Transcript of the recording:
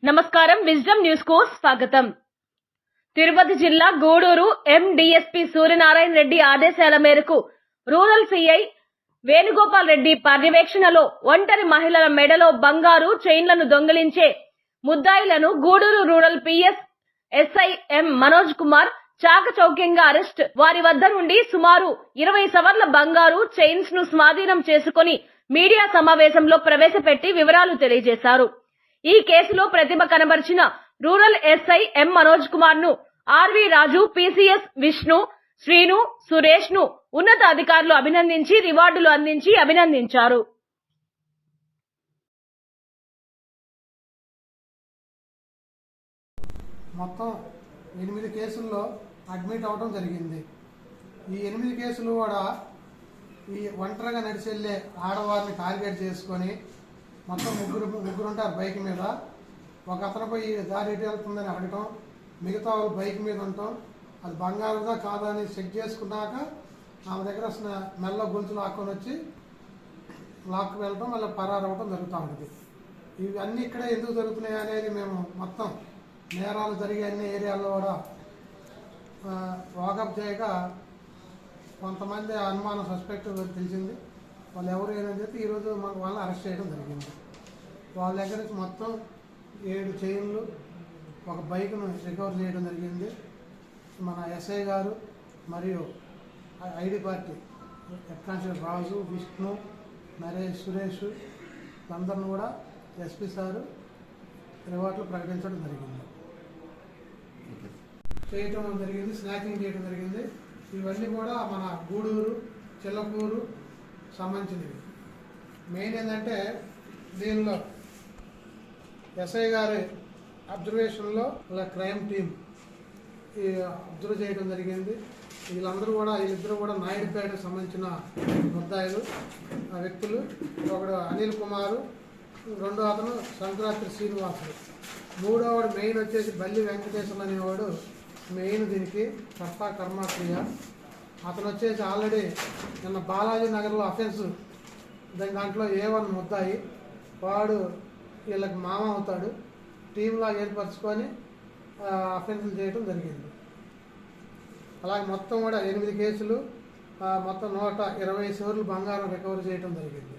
నమస్కారం wisdom news కు స్వాగతం. తిరుపతి జిల్లా గూడూరు ఎండీఎస్పీ సూర్యనారాయణ రెడ్డి ఆదేశాల మేరకు రూరల్ సిఐ వేణుగోపాల్ రెడ్డి పర్యవేక్షణలో ఒంటరి మహిళల మెడలో బంగారు చైన్లను దొంగిలించే ముద్దాయిలను Gudur rural PS SI M Manoj Kumar చాకచౌక్యంగా అరెస్ట్. వారి వద్ద నుండి సుమారు 20 సవర్ల బంగారు చైన్స్ ను స్వాధీనం చేసుకుని మీడియా సమావేశంలో ప్రవేశపెట్టి వివరాలు తెలియజేశారు. ఈ కేసులో ప్రతిభ కనబర్చిన rural SI M Manoj Kumar ను ఆర్వి రాజు, పిసిఎస్ విష్ణు, శ్రీను, సురేష్ ను ఉన్నత అధికారులు అభినందించి రివార్డులు అందించి అభినందించారు. మొత్తం 8 కేసుల్లో అడ్మిట్ అవడం జరిగింది. ఈ 8 కేసులు కూడా ఈ ఒంటరిగా నడిచెళ్లే ఆడవారిని టార్గెట్ చేసుకొని మొత్తం ముగ్గురు ఉంటారు బైక్ మీద. ఒక అతను పోయి దారి ఎటు వెళ్తుందని అడగటం, మిగతా వాళ్ళు బైక్ మీద ఉండటం, అది బంగారుదా కాదా అని చెక్ చేసుకున్నాక ఆమె దగ్గర మెల్ల గొలుసు లాక్కొని వచ్చి లాక్కు వెళ్ళటం, మళ్ళీ పరారు అవ్వటం జరుగుతూ ఉంటుంది. ఇవన్నీ ఇక్కడే ఎందుకు జరుగుతున్నాయి అనేది మేము మొత్తం నేరాలు జరిగే అన్ని ఏరియాల్లో కూడా వాకప్ చేయగా కొంతమంది అనుమానం సస్పెక్ట్ తెలిసింది. వాళ్ళు ఎవరు ఏదని చెప్పి ఈరోజు మాకు వాళ్ళని అరెస్ట్ చేయడం జరిగింది. వాళ్ళ దగ్గర నుంచి మొత్తం 7 చైన్లు, ఒక బైక్ను రికవర్ చేయడం జరిగింది. మన ఎస్ఐ గారు మరియు ఐడి పార్టీ హెడ్ కానిస్టేబుల్ రాజు, విష్ణు, నరేష్, సురేష్ అందరిని కూడా ఎస్పీ సారు రివార్డులు ప్రకటించడం జరిగింది. స్నాకింగ్ చేయడం జరిగింది. ఇవన్నీ కూడా మన గూడూరు, చిల్లకూరు సంబంధించినవి. మెయిన్ ఏంటంటే దీనిలో ఎస్ఐ గారి అబ్జర్వేషన్లో ఇలా క్రైమ్ టీం అబ్జర్వ్ చేయడం జరిగింది. వీళ్ళిద్దరూ కూడా నాయుడుపేటకు సంబంధించిన ముద్దాయిలు వ్యక్తులు. ఒకడు అనిల్ కుమారు, రెండో అతను సంక్రాంతి శ్రీనివాసుడు, మూడోవాడు మెయిన్ వచ్చేసి బల్లి వెంకటేశ్వర అనేవాడు మెయిన్ దీనికి కర్మక్రియ. అతను వచ్చేసి ఆల్రెడీ నిన్న బాలాజీ నగర్లో అఫెన్స్ దాంట్లో A1 ముద్దాయి, వాడు వీళ్ళకి మామ అవుతాడు. టీంలాగా ఏర్పరచుకొని అఫెన్సులు చేయడం జరిగింది. అలాగే మొత్తం కూడా 8 కేసులు, మొత్తం 120 సవర్లు బంగారం రికవర్ చేయడం జరిగింది.